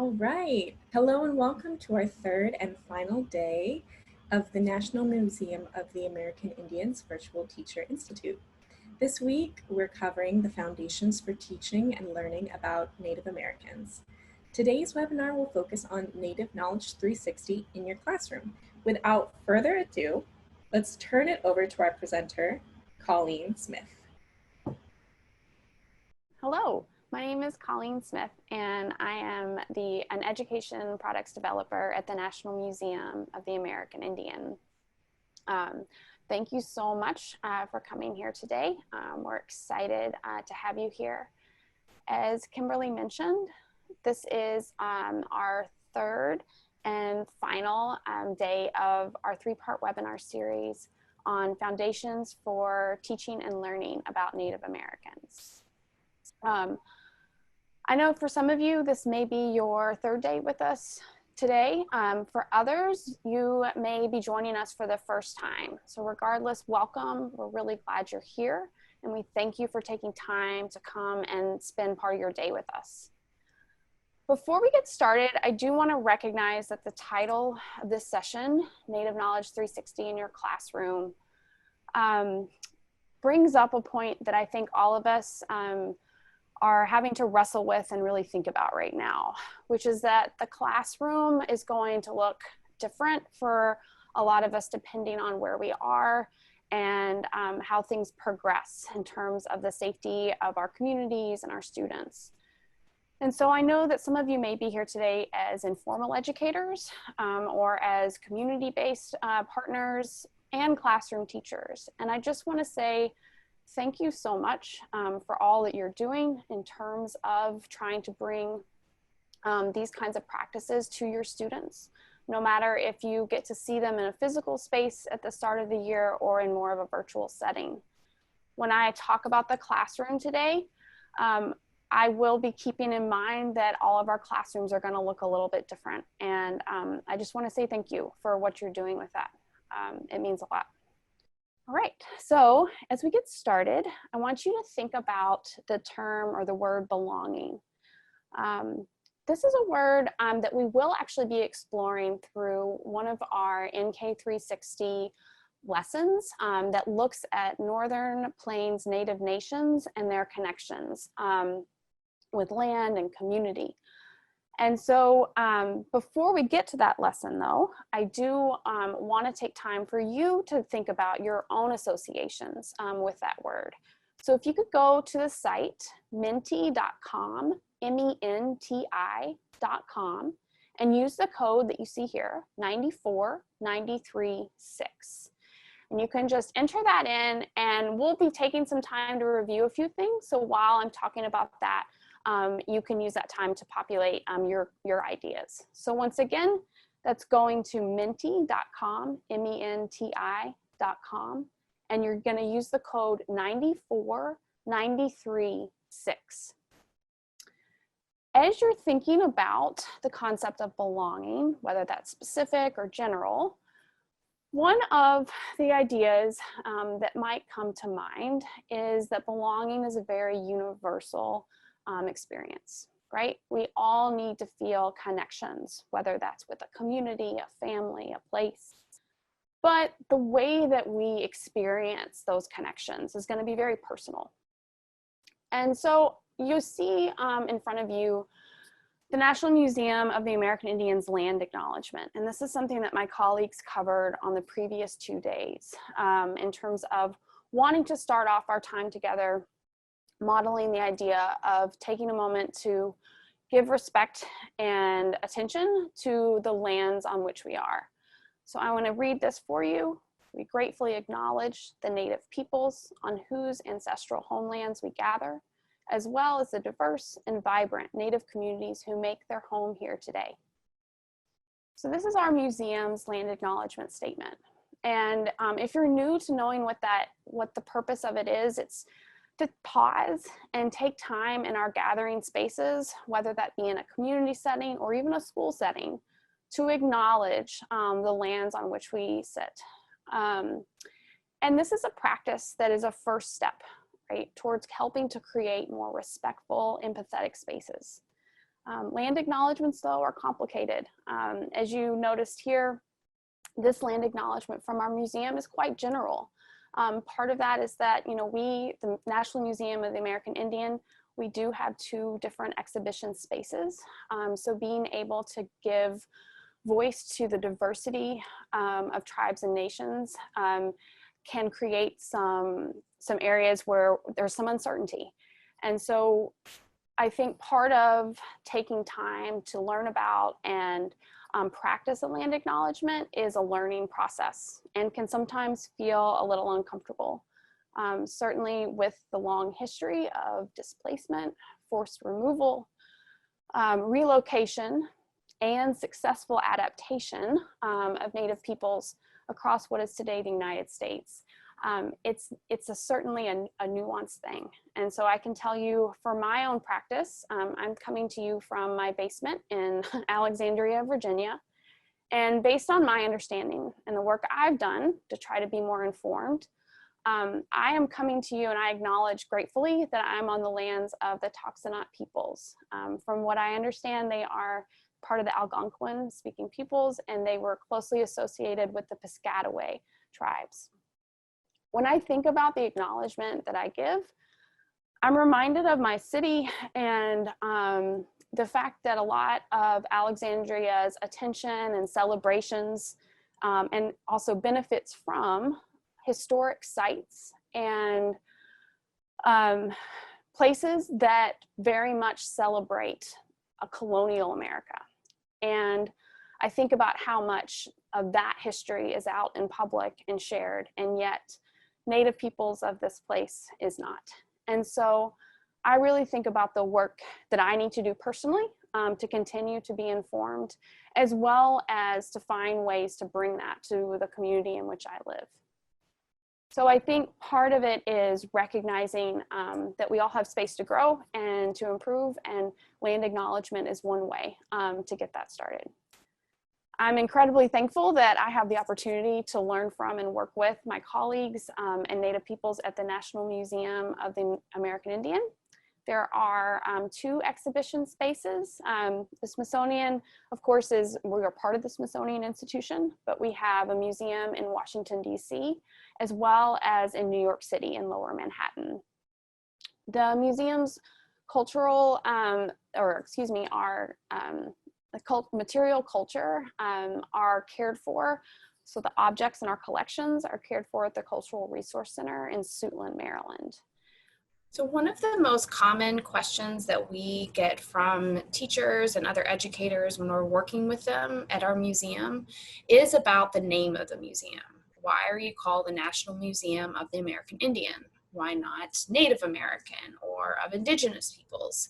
All right. Hello and welcome to our third and final day of the National Museum of the American Indians Virtual Teacher Institute. This week, we're covering the foundations for teaching and learning about Native Americans. Today's webinar will focus on Native Knowledge 360 in your classroom. Without further ado, let's turn it over to our presenter, Colleen Smith. Hello. My name is Colleen Smith, and I am an education products developer at the National Museum of the American Indian. Thank you so much for coming here today. We're excited to have you here. As Kimberly mentioned, this is our third and final day of our three-part webinar series on foundations for teaching and learning about Native Americans. I know for some of you, this may be your third day with us today. For others, you may be joining us for the first time. So regardless, welcome. We're really glad you're here. And we thank you for taking time to come and spend part of your day with us. Before we get started, I do want to recognize that the title of this session, Native Knowledge 360 in Your Classroom, brings up a point that I think all of us are having to wrestle with and really think about right now, which is that the classroom is going to look different for a lot of us depending on where we are and how things progress in terms of the safety of our communities and our students. And so I know that some of you may be here today as informal educators or as community-based partners and classroom teachers. And I just want to say, thank you so much for all that you're doing in terms of trying to bring these kinds of practices to your students, no matter if you get to see them in a physical space at the start of the year or in more of a virtual setting. When I talk about the classroom today, I will be keeping in mind that all of our classrooms are going to look a little bit different. And I just want to say thank you for what you're doing with that. It means a lot. All right, so as we get started, I want you to think about the term or the word belonging. This is a word that we will actually be exploring through one of our NK360 lessons that looks at Northern Plains Native nations and their connections with land and community. And so before we get to that lesson though, I do want to take time for you to think about your own associations with that word. So if you could go to the site menti.com, MENTI.com, and use the code that you see here, 94936. And you can just enter that in, and we'll be taking some time to review a few things. So while I'm talking about that, you can use that time to populate your ideas. So once again, that's going to menti.com, MENTI.com, and you're going to use the code 94936. As you're thinking about the concept of belonging, whether that's specific or general, one of the ideas that might come to mind is that belonging is a very universal experience, right? We all need to feel connections, whether that's with a community, a family, a place. But the way that we experience those connections is going to be very personal. And so you see in front of you the National Museum of the American Indians Land Acknowledgement. And this is something that my colleagues covered on the previous 2 days in terms of wanting to start off our time together modeling the idea of taking a moment to give respect and attention to the lands on which we are. So I want to read this for you. We gratefully acknowledge the Native peoples on whose ancestral homelands we gather, as well as the diverse and vibrant Native communities who make their home here today. So this is our museum's land acknowledgement statement. And if you're new to knowing what the purpose of it is, it's to pause and take time in our gathering spaces, whether that be in a community setting or even a school setting, to acknowledge the lands on which we sit. And this is a practice that is a first step, right, towards helping to create more respectful, empathetic spaces. Land acknowledgments, though, are complicated. As you noticed here, this land acknowledgement from our museum is quite general. Part of that is that, we, the National Museum of the American Indian, we do have 2 different exhibition spaces. So being able to give voice to the diversity of tribes and nations can create some areas where there's some uncertainty. And so I think part of taking time to learn about and practice a land acknowledgement is a learning process and can sometimes feel a little uncomfortable. Certainly with the long history of displacement, forced removal, relocation, and successful adaptation of Native peoples across what is today the United States. It's certainly a nuanced thing. And so I can tell you for my own practice, I'm coming to you from my basement in Alexandria, Virginia. And based on my understanding and the work I've done to try to be more informed, I am coming to you and I acknowledge gratefully that I'm on the lands of the Toxinot peoples. From what I understand, they are part of the Algonquin speaking peoples, and they were closely associated with the Piscataway tribes. When I think about the acknowledgement that I give, I'm reminded of my city and the fact that a lot of Alexandria's attention and celebrations and also benefits from historic sites and places that very much celebrate a colonial America. And I think about how much of that history is out in public and shared, and yet Native peoples of this place is not. And so I really think about the work that I need to do personally to continue to be informed, as well as to find ways to bring that to the community in which I live. So I think part of it is recognizing that we all have space to grow and to improve, and land acknowledgement is one way to get that started. I'm incredibly thankful that I have the opportunity to learn from and work with my colleagues and Native peoples at the National Museum of the American Indian. There are 2 exhibition spaces. The Smithsonian, of course, we are part of the Smithsonian Institution, but we have a museum in Washington, D.C., as well as in New York City in Lower Manhattan. The museum's cultural, material culture are cared for. So the objects in our collections are cared for at the Cultural Resource Center in Suitland, Maryland. So one of the most common questions that we get from teachers and other educators when we're working with them at our museum is about the name of the museum. Why are you called the National Museum of the American Indian? Why not Native American or of Indigenous peoples?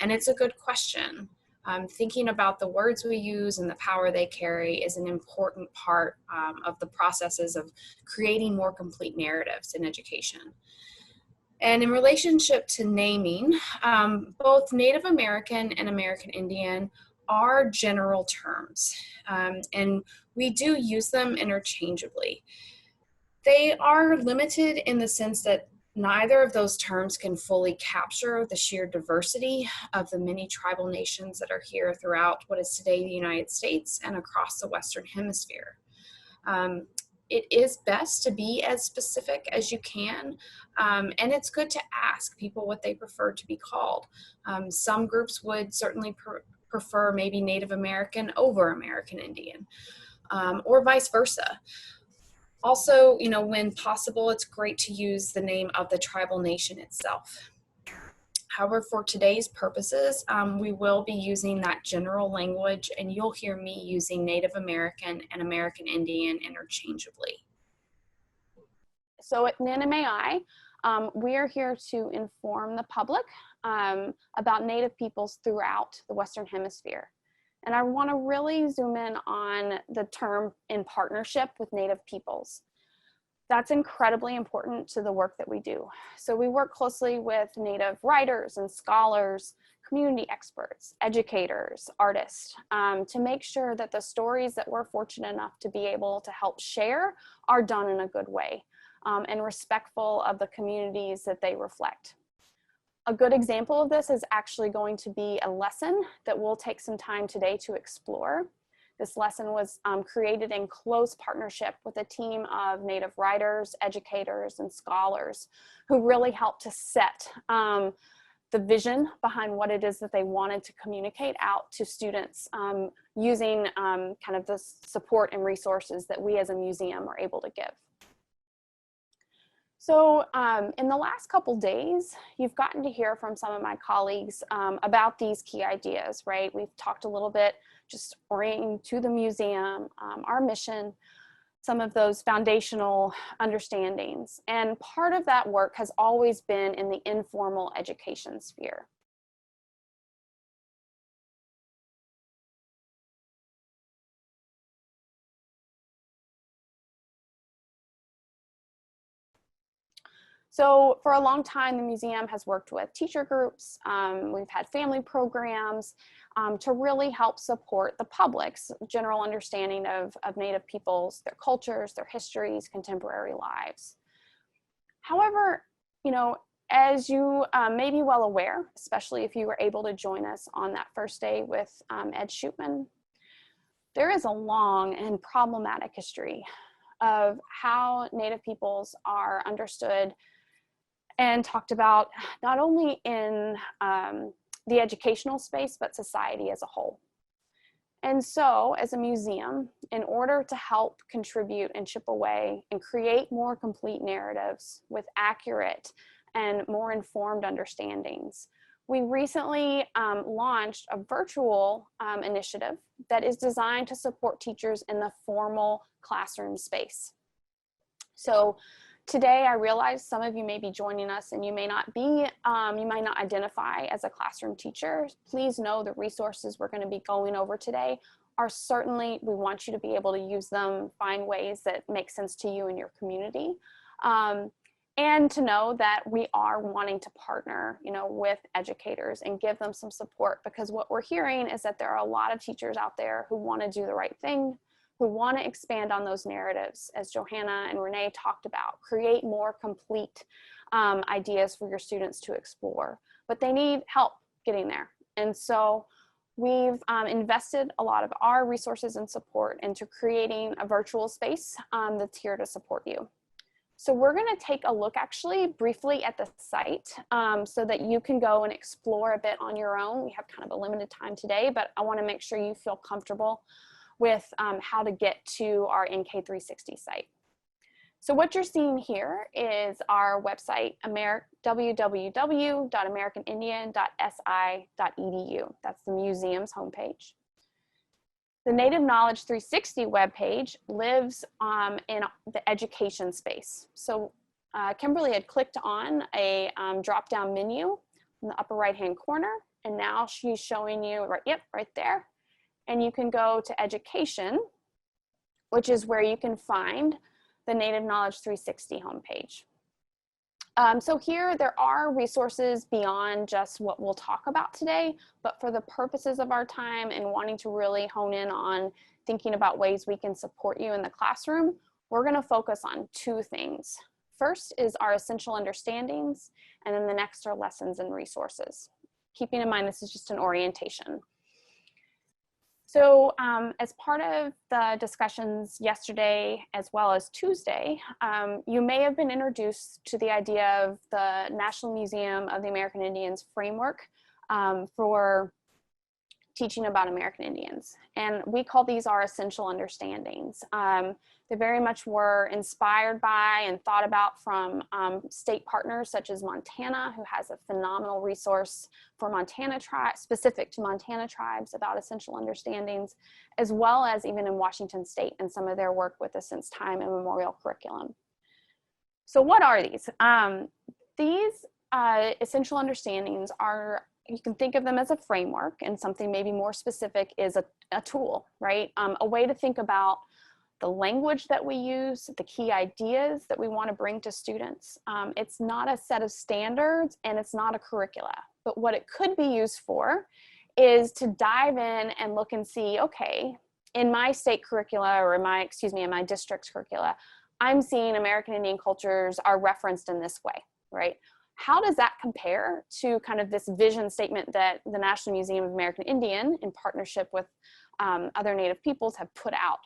And it's a good question. Thinking about the words we use and the power they carry is an important part of the processes of creating more complete narratives in education. And in relationship to naming, both Native American and American Indian are general terms, and we do use them interchangeably. They are limited in the sense that neither of those terms can fully capture the sheer diversity of the many tribal nations that are here throughout what is today the United States and across the Western Hemisphere. It is best to be as specific as you can, and it's good to ask people what they prefer to be called. Some groups would certainly prefer maybe Native American over American Indian, or vice versa. Also, when possible, it's great to use the name of the tribal nation itself. However, for today's purposes, we will be using that general language, and you'll hear me using Native American and American Indian interchangeably. So at NNMAI, we are here to inform the public about Native peoples throughout the Western Hemisphere. And I want to really zoom in on the term in partnership with Native peoples. That's incredibly important to the work that we do. So we work closely with Native writers and scholars, community experts, educators, artists, to make sure that the stories that we're fortunate enough to be able to help share are done in a good way and respectful of the communities that they reflect. A good example of this is actually going to be a lesson that we'll take some time today to explore. This lesson was created in close partnership with a team of Native writers, educators, and scholars who really helped to set the vision behind what it is that they wanted to communicate out to students using kind of the support and resources that we as a museum are able to give. So in the last couple days, you've gotten to hear from some of my colleagues about these key ideas, right? We've talked a little bit just orienting to the museum, our mission, some of those foundational understandings. And part of that work has always been in the informal education sphere. So for a long time, the museum has worked with teacher groups. We've had family programs to really help support the public's general understanding of Native peoples, their cultures, their histories, contemporary lives. However, you know, as you may be well aware, especially if you were able to join us on that first day with Ed Shootman, there is a long and problematic history of how Native peoples are understood and talked about not only in the educational space, but society as a whole. And so as a museum, in order to help contribute and chip away and create more complete narratives with accurate and more informed understandings, we recently launched a virtual initiative that is designed to support teachers in the formal classroom space. So today, I realize some of you may be joining us and you may not be, you might not identify as a classroom teacher. Please know the resources we're going to be going over today are certainly, we want you to be able to use them, find ways that make sense to you and your community. And to know that we are wanting to partner, you know, with educators and give them some support, because what we're hearing is that there are a lot of teachers out there who want to do the right thing, who want to expand on those narratives, as Johanna and Renee talked about, create more complete ideas for your students to explore, but they need help getting there. And so we've invested a lot of our resources and support into creating a virtual space that's here to support you. So we're going to take a look actually briefly at the site so that you can go and explore a bit on your own. We have kind of a limited time today, but I want to make sure you feel comfortable with how to get to our NK360 site. So what you're seeing here is our website, www.americanindian.si.edu. That's the museum's homepage. The Native Knowledge 360 webpage lives in the education space. So Kimberly had clicked on a drop-down menu in the upper right-hand corner, and now she's showing you, right there. And you can go to education, which is where you can find the Native Knowledge 360 homepage. So here there are resources beyond just what we'll talk about today, but for the purposes of our time and wanting to really hone in on thinking about ways we can support you in the classroom, we're going to focus on two things. First is our essential understandings, and then the next are lessons and resources. Keeping in mind this is just an orientation. So as part of the discussions yesterday as well as Tuesday, you may have been introduced to the idea of the National Museum of the American Indians framework for teaching about American Indians. And we call these our essential understandings. They very much were inspired by and thought about from state partners such as Montana, who has a phenomenal resource for Montana tribes, specific to Montana tribes about essential understandings, as well as even in Washington State and some of their work with the Since Time Immemorial curriculum. So what are these? These essential understandings are, you can think of them as a framework, and something maybe more specific is a tool, right? A way to think about the language that we use, the key ideas that we want to bring to students. It's not a set of standards and it's not a curricula, but what it could be used for is to dive in and look and see, okay, in my state curricula or in my district's curricula, I'm seeing American Indian cultures are referenced in this way, right? how does that compare to kind of this vision statement that the National Museum of American Indian, in partnership with other Native peoples, have put out?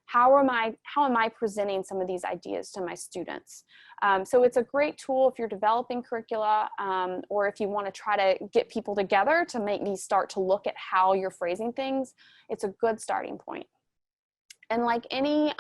How am I presenting some of these ideas to my students? So it's a great tool if you're developing curricula, or if you want to try to get people together to make these start to look at how you're phrasing things. It's a good starting point. And like any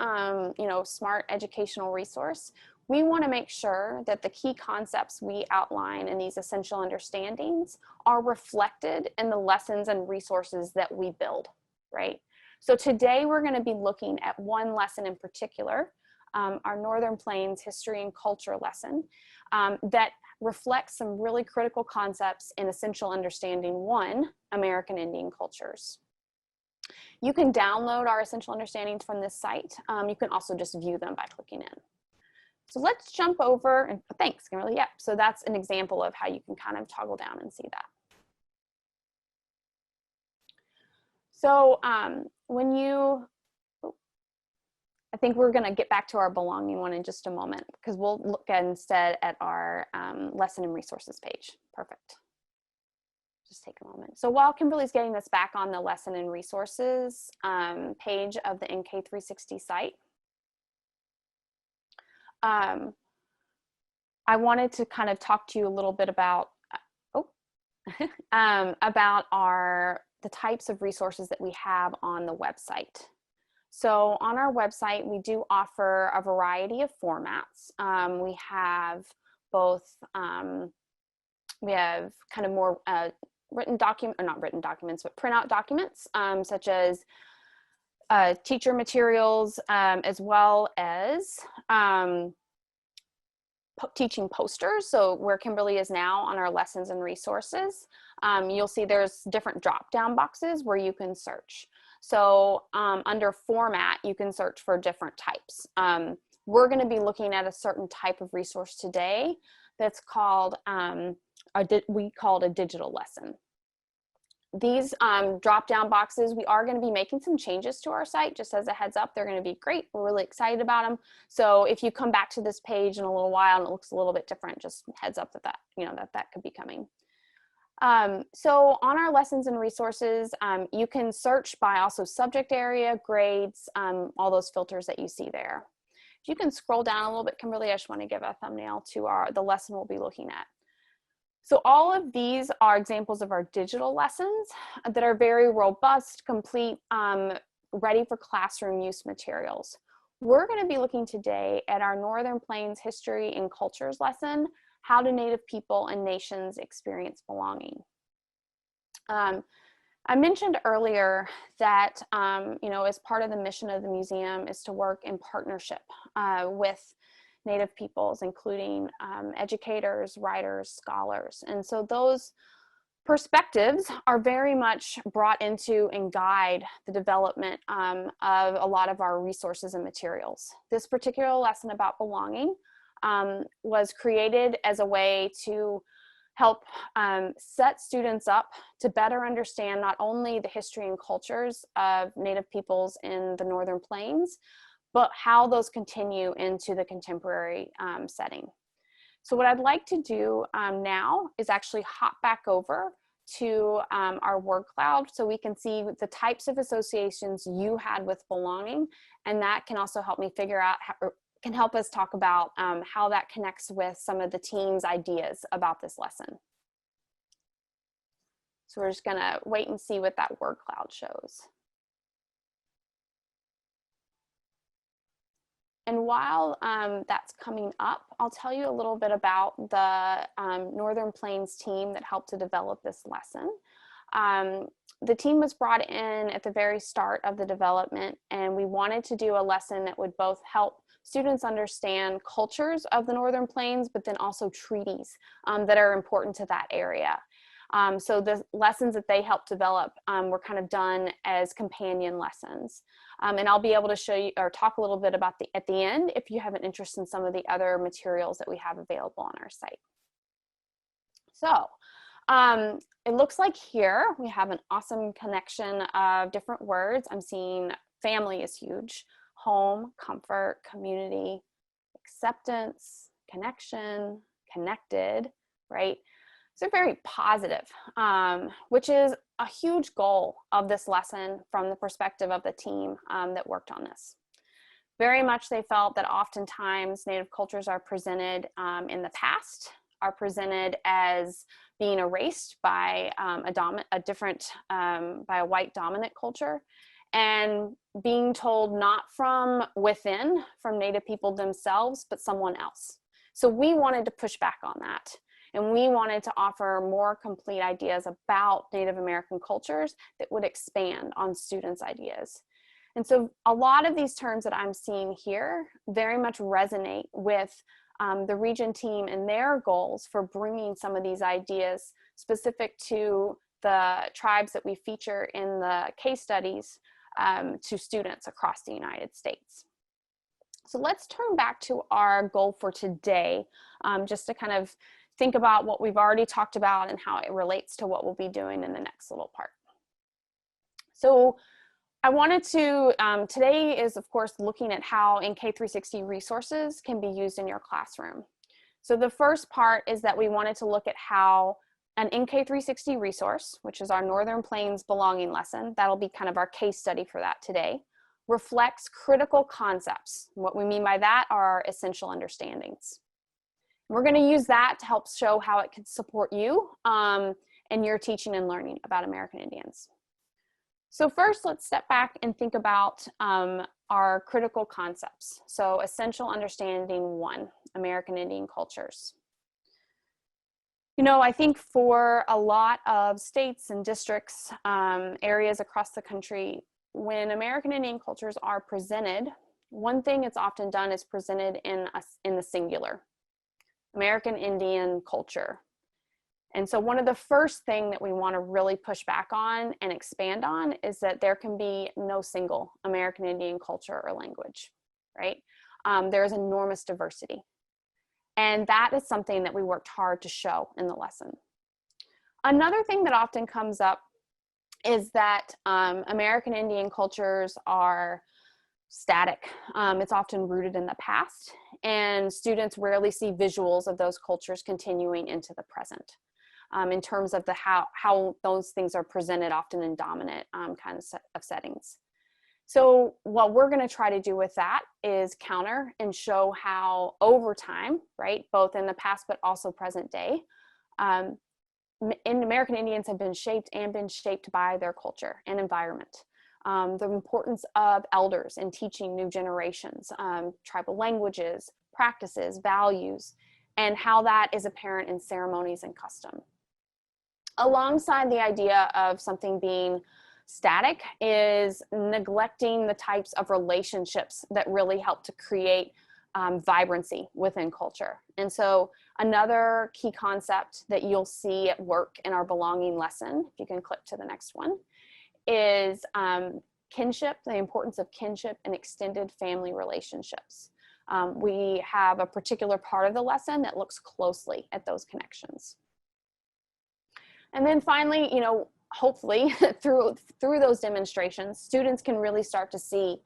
smart educational resource, we want to make sure that the key concepts we outline in these essential understandings are reflected in the lessons and resources that we build, right? So today we're going to be looking at one lesson in particular, our Northern Plains History and Culture lesson, that reflects some really critical concepts in Essential Understanding 1, American Indian Cultures. You can download our Essential Understandings from this site. You can also just view them by clicking in. So let's jump over, and thanks, Kimberly. Yep, so that's an example of how you can kind of toggle down and see that. So I think we're going to get back to our belonging one in just a moment, because we'll look instead at our lesson and resources page. Perfect. Just take a moment. So while Kimberly's getting this back on the lesson and resources page of the NK360 site, I wanted to kind of talk to you a little bit about about the types of resources that we have on the website. So on our website, we do offer a variety of formats. We have both, we have kind of more written document, or not written documents, but printout documents, such as teacher materials, as well as teaching posters. So where Kimberly is now on our lessons and resources, you'll see there's different drop-down boxes where you can search. So under format, you can search for different types. We're going to be looking at a certain type of resource today that's called, we call it a digital lesson. These drop-down boxes, we are going to be making some changes to our site. Just as a heads up, they're going to be great. We're really excited about them. So if you come back to this page in a little while and it looks a little bit different, just heads up that that could be coming. So on our lessons and resources, you can search by also subject area, grades, all those filters that you see there. If you can scroll down a little bit, Kimberly, I just want to give a thumbnail to the lesson we'll be looking at. So all of these are examples of our digital lessons that are very robust, complete, ready for classroom use materials. We're going to be looking today at our Northern Plains History and Cultures lesson, How Do Native People and Nations Experience Belonging? I mentioned earlier that, as part of the mission of the museum is to work in partnership with Native peoples, including educators, writers, scholars. And so those perspectives are very much brought into and guide the development of a lot of our resources and materials. This particular lesson about belonging was created as a way to help set students up to better understand not only the history and cultures of Native peoples in the Northern Plains, but how those continue into the contemporary setting. So what I'd like to do now is actually hop back over to our word cloud so we can see the types of associations you had with belonging, and that can also help me figure out, can help us talk about how that connects with some of the team's ideas about this lesson. So we're just gonna wait and see what that word cloud shows. And while that's coming up, I'll tell you a little bit about the Northern Plains team that helped to develop this lesson. The team was brought in at the very start of the development, and we wanted to do a lesson that would both help students understand cultures of the Northern Plains, but then also treaties that are important to that area. So the lessons that they helped develop were kind of done as companion lessons. And I'll be able to show you or talk a little bit about at the end if you have an interest in some of the other materials that we have available on our site. So it looks like here we have an awesome connection of different words. I'm seeing family is huge, home, comfort, community, acceptance, connection, connected, right? So very positive, which is a huge goal of this lesson from the perspective of the team that worked on this. Very much they felt that oftentimes Native cultures are presented in the past, are presented as being erased by by a white dominant culture, and being told not from within, from Native people themselves, but someone else. So we wanted to push back on that. And we wanted to offer more complete ideas about Native American cultures that would expand on students' ideas. And so a lot of these terms that I'm seeing here very much resonate with the region team and their goals for bringing some of these ideas specific to the tribes that we feature in the case studies to students across the United States. So let's turn back to our goal for today, just to kind of think about what we've already talked about and how it relates to what we'll be doing in the next little part. So I wanted to, today is of course looking at how NK360 resources can be used in your classroom. So the first part is that we wanted to look at how an NK360 resource, which is our Northern Plains belonging lesson, that'll be kind of our case study for that today, reflects critical concepts. What we mean by that are essential understandings. We're going to use that to help show how it can support you in your teaching and learning about American Indians. So first, let's step back and think about our critical concepts. So essential understanding 1, American Indian cultures. You know, I think for a lot of states and districts, areas across the country, when American Indian cultures are presented, one thing it's often done is presented in the singular. American Indian culture. And so one of the first thing that we want to really push back on and expand on is that there can be no single American Indian culture or language, right? There's enormous diversity. And that is something that we worked hard to show in the lesson. Another thing that often comes up is that American Indian cultures are static. It's often rooted in the past, and students rarely see visuals of those cultures continuing into the present in terms of how those things are presented often in dominant kind of settings. So what we're going to try to do with that is counter and show how over time, right, both in the past but also present day, American Indians have been shaped by their culture and environment. The importance of elders in teaching new generations, tribal languages, practices, values, and how that is apparent in ceremonies and custom. Alongside the idea of something being static is neglecting the types of relationships that really help to create vibrancy within culture. And so another key concept that you'll see at work in our belonging lesson, if you can click to the next one, is kinship, the importance of kinship and extended family relationships. We have a particular part of the lesson that looks closely at those connections. And then finally, you know, hopefully through those demonstrations, students can really start to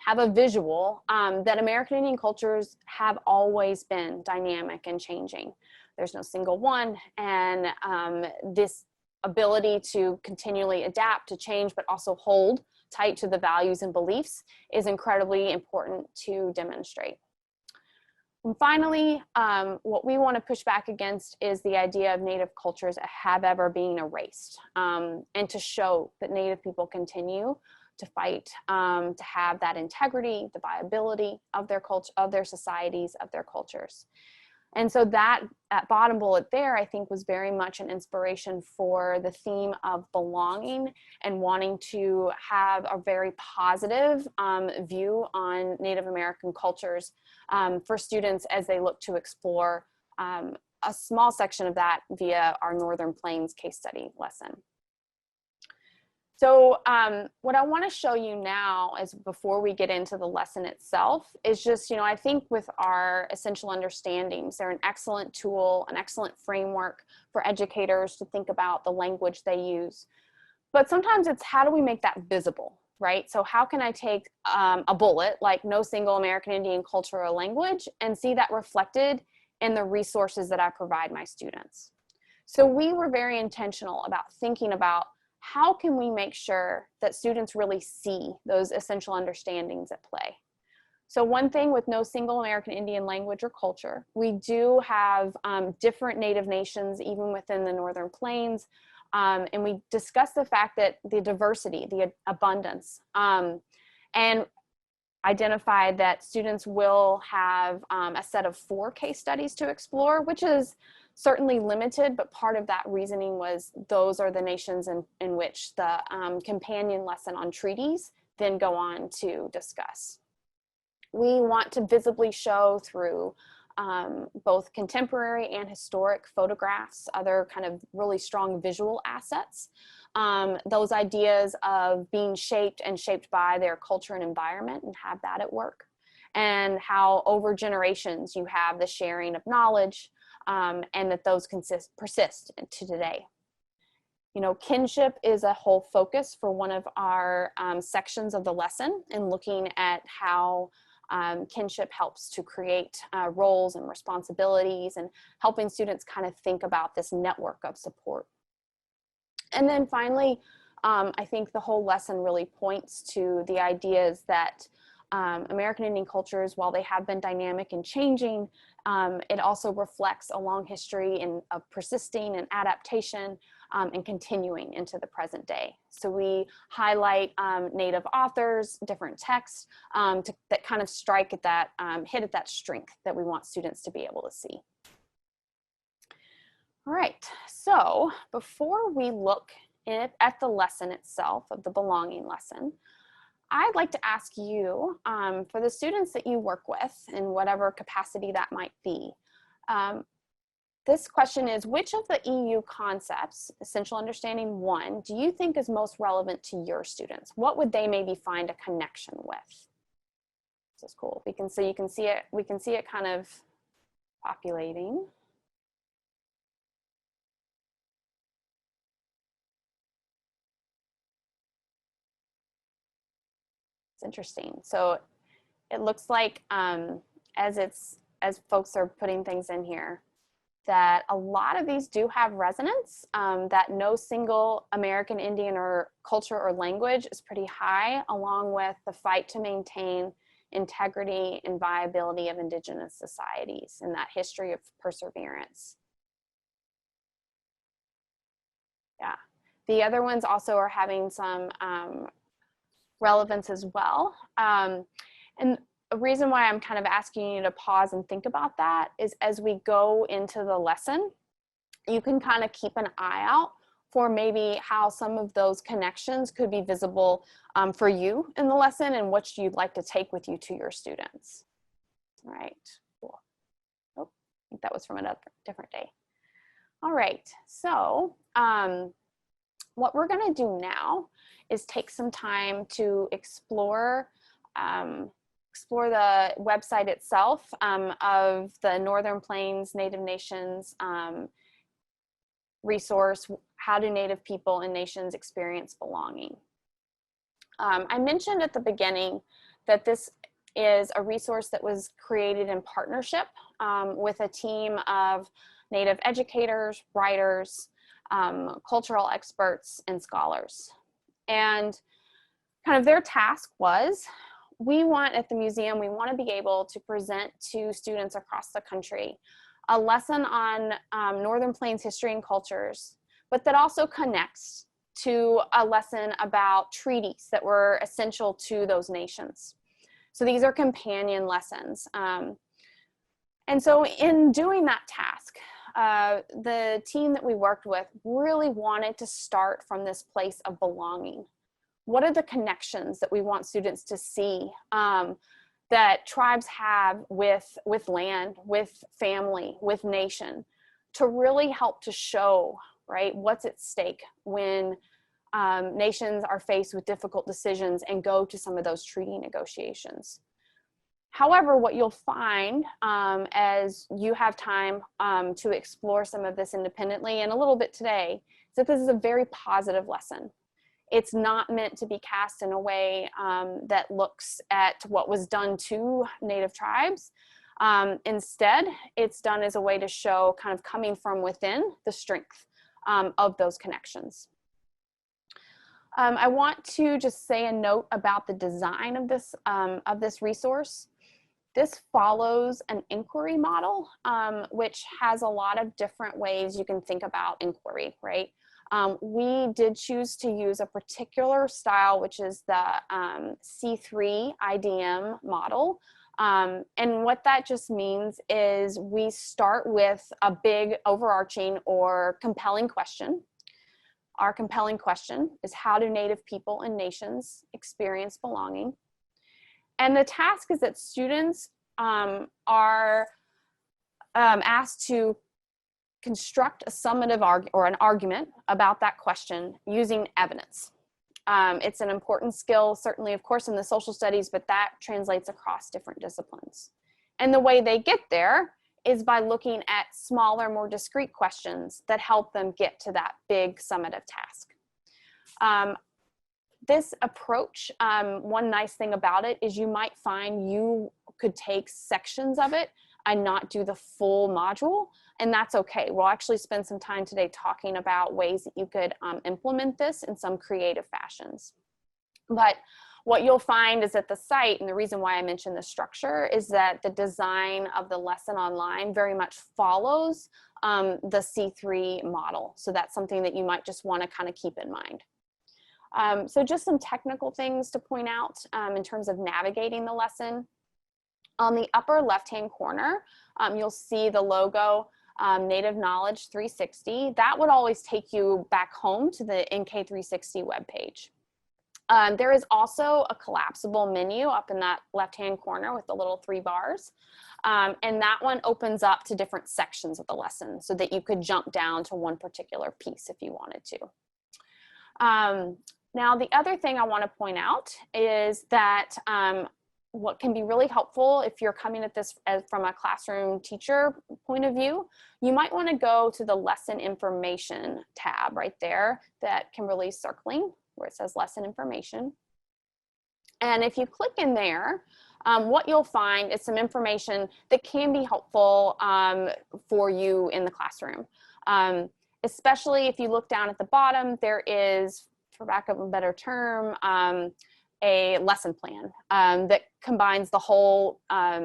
have a visual that American Indian cultures have always been dynamic and changing. There's no single one, and this ability to continually adapt to change but also hold tight to the values and beliefs is incredibly important to demonstrate. And finally, what we want to push back against is the idea of Native cultures have ever been erased, and to show that Native people continue to fight to have that integrity, the viability of their culture, of their societies, of their cultures. And so that bottom bullet there, I think, was very much an inspiration for the theme of belonging and wanting to have a very positive view on Native American cultures for students as they look to explore a small section of that via our Northern Plains case study lesson. So what I want to show you now is, before we get into the lesson itself, is just, you know, I think with our essential understandings, they're an excellent tool, an excellent framework for educators to think about the language they use. But sometimes it's, how do we make that visible, right? So how can I take a bullet like no single American Indian culture or language and see that reflected in the resources that I provide my students? So we were very intentional about thinking about how can we make sure that students really see those essential understandings at play. So one thing with no single American Indian language or culture, we do have different Native nations even within the Northern Plains. And we discussed the fact that the diversity, the abundance, and identified that students will have a set of 4 case studies to explore, which is certainly limited, but part of that reasoning was those are the nations in which the companion lesson on treaties then go on to discuss. We want to visibly show through both contemporary and historic photographs, other kind of really strong visual assets, those ideas of being shaped and shaped by their culture and environment, and have that at work. And how over generations you have the sharing of knowledge, and that those persist to today. You know, kinship is a whole focus for one of our sections of the lesson, and looking at how kinship helps to create roles and responsibilities, and helping students kind of think about this network of support. And then finally, I think the whole lesson really points to the ideas that American Indian cultures, while they have been dynamic and changing, it also reflects a long history of persisting and adaptation, and continuing into the present day. So we highlight Native authors, different texts that kind of strike at that, hit at that strength that we want students to be able to see. All right, so before we look at the lesson itself, of the belonging lesson, I'd like to ask you, for the students that you work with in whatever capacity that might be, this question is, which of the EU concepts, Essential Understanding 1, do you think is most relevant to your students? What would they maybe find a connection with? This is cool. We can see it kind of populating. It's interesting. So it looks like as folks are putting things in here, that a lot of these do have resonance, that no single American Indian or culture or language is pretty high, along with the fight to maintain integrity and viability of Indigenous societies and that history of perseverance. Yeah, the other ones also are having some relevance as well. And a reason why I'm kind of asking you to pause and think about that is, as we go into the lesson, you can kind of keep an eye out for maybe how some of those connections could be visible for you in the lesson, and what you'd like to take with you to your students. All right, cool. Oh, I think that was from a different day. All right, so what we're gonna do now is take some time to explore the website itself of the Northern Plains Native Nations resource, How Do Native People and Nations Experience Belonging? I mentioned at the beginning that this is a resource that was created in partnership with a team of Native educators, writers, cultural experts, and scholars. And kind of their task was, at the museum, we want to be able to present to students across the country a lesson on Northern Plains history and cultures, but that also connects to a lesson about treaties that were essential to those nations. So these are companion lessons. And so in doing that task, the team that we worked with really wanted to start from this place of belonging. What are the connections that we want students to see that tribes have with land, with family, with nation, to really help to show, right, what's at stake when nations are faced with difficult decisions and go to some of those treaty negotiations. However, what you'll find as you have time to explore some of this independently, and a little bit today, is that this is a very positive lesson. It's not meant to be cast in a way that looks at what was done to Native tribes, Instead, it's done as a way to show kind of coming from within the strength of those connections. I want to just say a note about the design of this resource. This follows an inquiry model, which has a lot of different ways you can think about inquiry, right? We did choose to use a particular style, which is the C3 IDM model. And what that just means is we start with a big overarching or compelling question. Our compelling question is, how do Native people and nations experience belonging? And the task is that students are asked to construct a summative argument about that question using evidence. It's an important skill, certainly, of course, in the social studies, but that translates across different disciplines. And the way they get there is by looking at smaller, more discrete questions that help them get to that big summative task. This approach, one nice thing about it is you might find you could take sections of it and not do the full module, and that's okay. We'll actually spend some time today talking about ways that you could implement this in some creative fashions. But what you'll find is at the site, and the reason why I mentioned the structure is that the design of the lesson online very much follows the C3 model. So that's something that you might just want to kind of keep in mind. So just some technical things to point out in terms of navigating the lesson. On the upper left-hand corner, you'll see the logo Native Knowledge 360. That would always take you back home to the NK360 webpage. There is also a collapsible menu up in that left-hand corner with the little 3 bars. And that one opens up to different sections of the lesson so that you could jump down to one particular piece if you wanted to. Now, the other thing I want to point out is that what can be really helpful if you're coming at this from a classroom teacher point of view, you might want to go to the lesson information tab right there that Kimberly's circling, where it says lesson information. And if you click in there, what you'll find is some information that can be helpful for you in the classroom. Especially if you look down at the bottom, there is, for lack of a better term, a lesson plan that combines the whole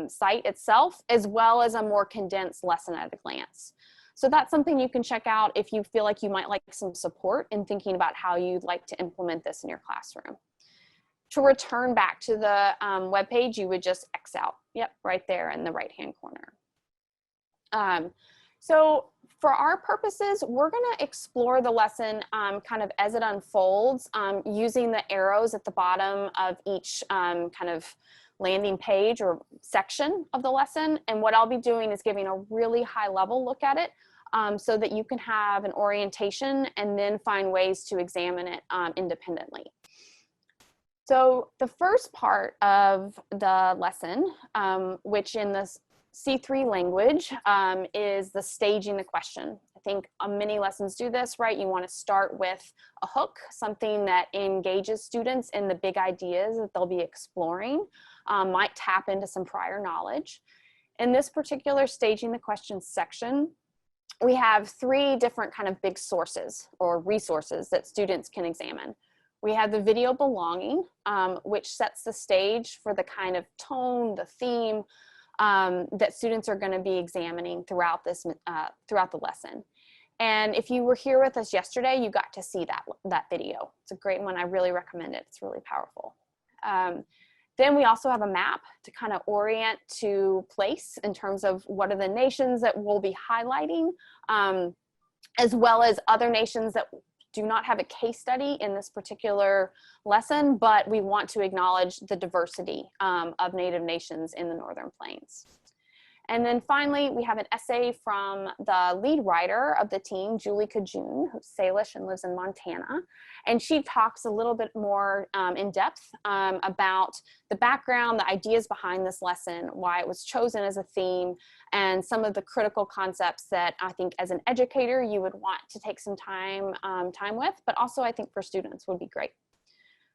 site itself, as well as a more condensed lesson at a glance. So that's something you can check out if you feel like you might like some support in thinking about how you'd like to implement this in your classroom. To return back to the webpage, you would just X out. Yep, right there in the right-hand corner. So for our purposes, we're going to explore the lesson kind of as it unfolds using the arrows at the bottom of each kind of landing page or section of the lesson. And what I'll be doing is giving a really high level look at it so that you can have an orientation and then find ways to examine it independently. So the first part of the lesson, which in this C3 language is the staging the question. I think many lessons do this, right? You want to start with a hook, something that engages students in the big ideas that they'll be exploring, might tap into some prior knowledge. In this particular staging the question section, we have 3 different kind of big sources or resources that students can examine. We have the video belonging, which sets the stage for the kind of tone, the theme, that students are going to be examining throughout this throughout the lesson. And if you were here with us yesterday, you got to see that video. It's a great one. I really recommend it. It's really powerful. Then we also have a map to kind of orient to place in terms of what are the nations that we'll be highlighting, as well as other nations that do not have a case study in this particular lesson, but we want to acknowledge the diversity of Native nations in the Northern Plains. And then finally, we have an essay from the lead writer of the team, Julie Kajun, who's Salish and lives in Montana. And she talks a little bit more in depth about the background, the ideas behind this lesson, why it was chosen as a theme, and some of the critical concepts that I think as an educator you would want to take some time with, but also I think for students would be great.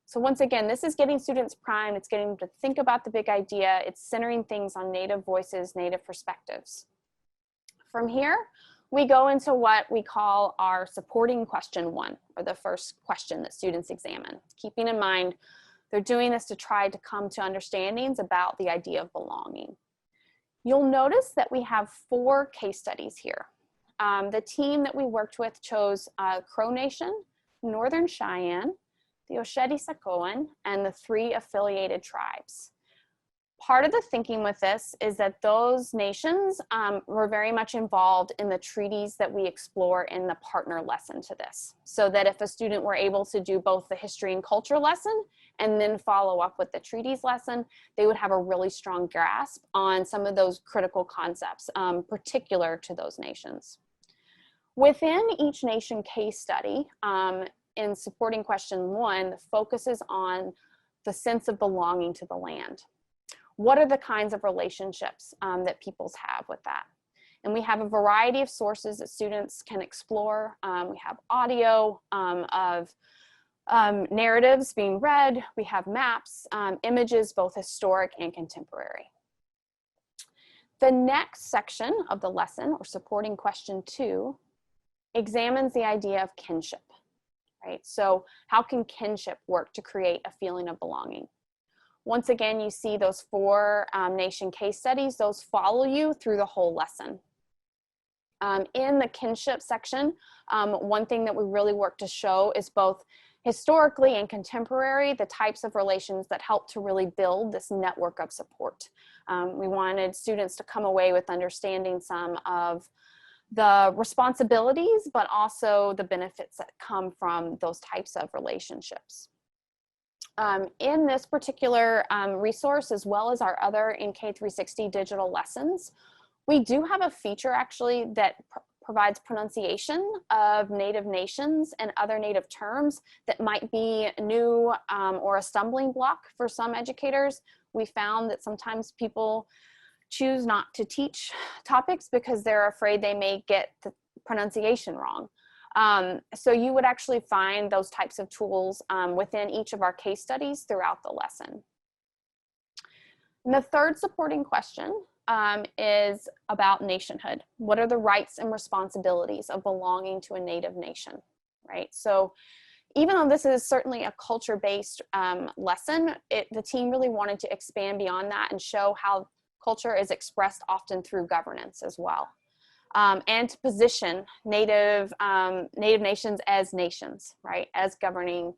So once again, this is getting students primed. It's getting them to think about the big idea. It's centering things on Native voices, Native perspectives. From here, we go into what we call our supporting question 1, or the first question that students examine. Keeping in mind, they're doing this to try to come to understandings about the idea of belonging. You'll notice that we have 4 case studies here. The team that we worked with chose Crow Nation, Northern Cheyenne, the Oshedi-Sacoan, and the 3 affiliated tribes. Part of the thinking with this is that those nations were very much involved in the treaties that we explore in the partner lesson to this. So that if a student were able to do both the history and culture lesson and then follow up with the treaties lesson, they would have a really strong grasp on some of those critical concepts, particular to those nations. Within each nation case study, in supporting question 1, the focus is on the sense of belonging to the land. What are the kinds of relationships that peoples have with that? And we have a variety of sources that students can explore. We have audio of narratives being read. We have maps, images, both historic and contemporary. The next section of the lesson, or supporting question 2, examines the idea of kinship, right? So how can kinship work to create a feeling of belonging? Once again, you see those 4 nation case studies. Those follow you through the whole lesson. In the kinship section, one thing that we really work to show is both historically and contemporary, the types of relations that help to really build this network of support. We wanted students to come away with understanding some of the responsibilities, but also the benefits that come from those types of relationships. In this particular resource, as well as our other NK360 digital lessons, we do have a feature actually that provides pronunciation of Native nations and other Native terms that might be new or a stumbling block for some educators. We found that sometimes people choose not to teach topics because they're afraid they may get the pronunciation wrong. So you would actually find those types of tools within each of our case studies throughout the lesson. And the third supporting question is about nationhood. What are the rights and responsibilities of belonging to a Native nation, right? So even though this is certainly a culture-based lesson, the team really wanted to expand beyond that and show how culture is expressed often through governance as well. And to position Native nations as nations, right, as governing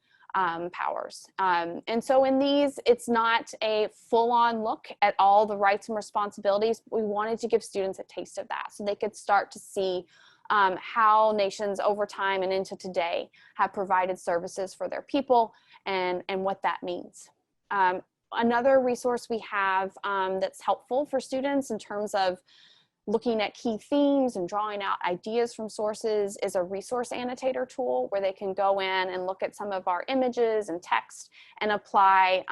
powers. And so in these, it's not a full-on look at all the rights and responsibilities. We wanted to give students a taste of that so they could start to see how nations over time and into today have provided services for their people and what that means. Another resource we have that's helpful for students in terms of looking at key themes and drawing out ideas from sources is a resource annotator tool where they can go in and look at some of our images and text and apply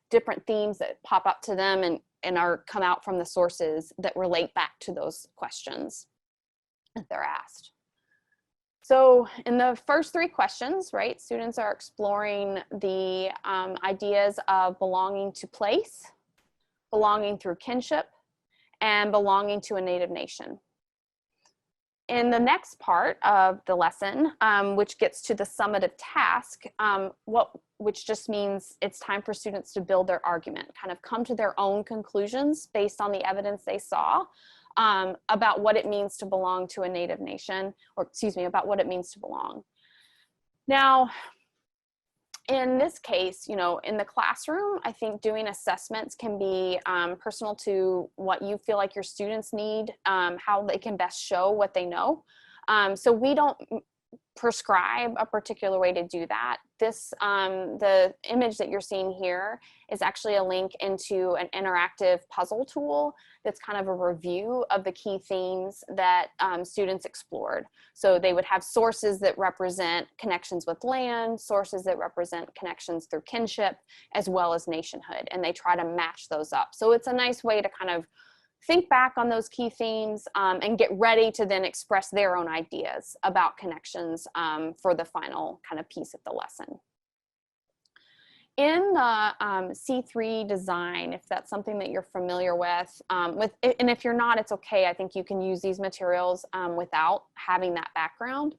different themes that pop up to them and come out from the sources that relate back to those questions that they're asked. So in the first 3 questions, right, students are exploring the ideas of belonging to place, belonging through kinship, and belonging to a Native nation. In the next part of the lesson, which gets to the summative task, which just means it's time for students to build their argument, kind of come to their own conclusions based on the evidence they saw about what it means to belong to a Native nation, or excuse me, about what it means to belong. Now, in this case, you know, in the classroom, I think doing assessments can be personal to what you feel like your students need, how they can best show what they know. So we don't prescribe a particular way to do that. This, the image that you're seeing here is actually a link into an interactive puzzle tool that's kind of a review of the key themes that students explored. So they would have sources that represent connections with land, sources that represent connections through kinship, as well as nationhood, and they try to match those up. So it's a nice way to kind of think back on those key themes and get ready to then express their own ideas about connections for the final kind of piece of the lesson. in the C3 design, if that's something that you're familiar with, and if you're not, it's okay. I think you can use these materials without having that background.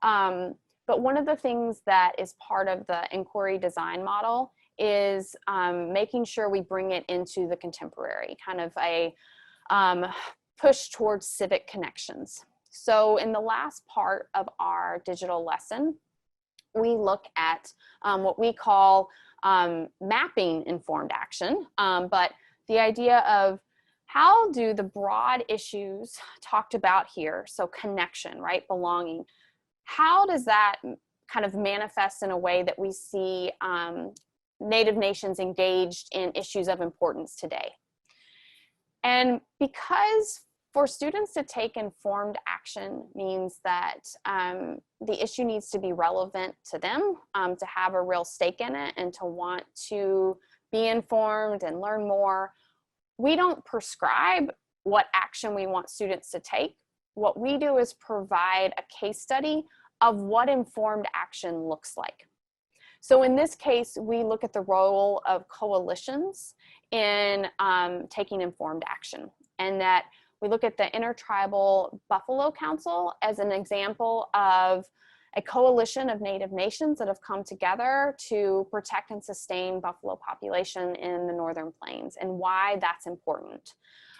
But one of the things that is part of the inquiry design model is making sure we bring it into the contemporary, kind of a push towards civic connections. So in the last part of our digital lesson, we look at what we call mapping informed action, but the idea of how do the broad issues talked about here, so connection, right, belonging, how does that kind of manifest in a way that we see Native nations engaged in issues of importance today? And because for students to take informed action means that the issue needs to be relevant to them, to have a real stake in it, and to want to be informed and learn more. We don't prescribe what action we want students to take. What we do is provide a case study of what informed action looks like. So in this case, we look at the role of coalitions in taking informed action, and that we look at the Intertribal Buffalo Council as an example of a coalition of Native nations that have come together to protect and sustain buffalo population in the Northern Plains, and why that's important.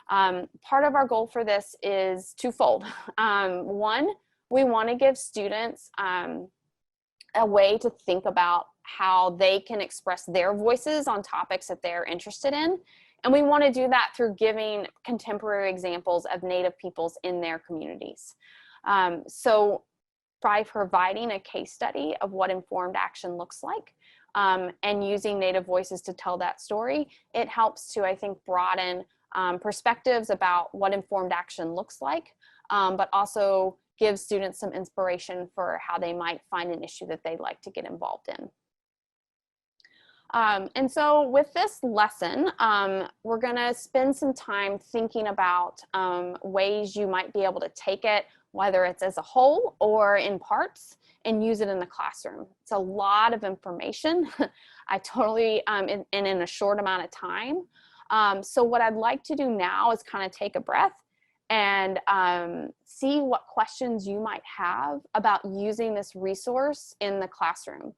Part of our goal for this is twofold. One, we want to give students a way to think about how they can express their voices on topics that they're interested in. And we want to do that through giving contemporary examples of Native peoples in their communities. So by providing a case study of what informed action looks like, and using Native voices to tell that story, it helps to, I think, broaden perspectives about what informed action looks like, but also give students some inspiration for how they might find an issue that they'd like to get involved in. And so with this lesson, we're gonna spend some time thinking about ways you might be able to take it, whether it's as a whole or in parts, and use it in the classroom. It's a lot of information. I totally, and in a short amount of time. So what I'd like to do now is kind of take a breath and see what questions you might have about using this resource in the classroom.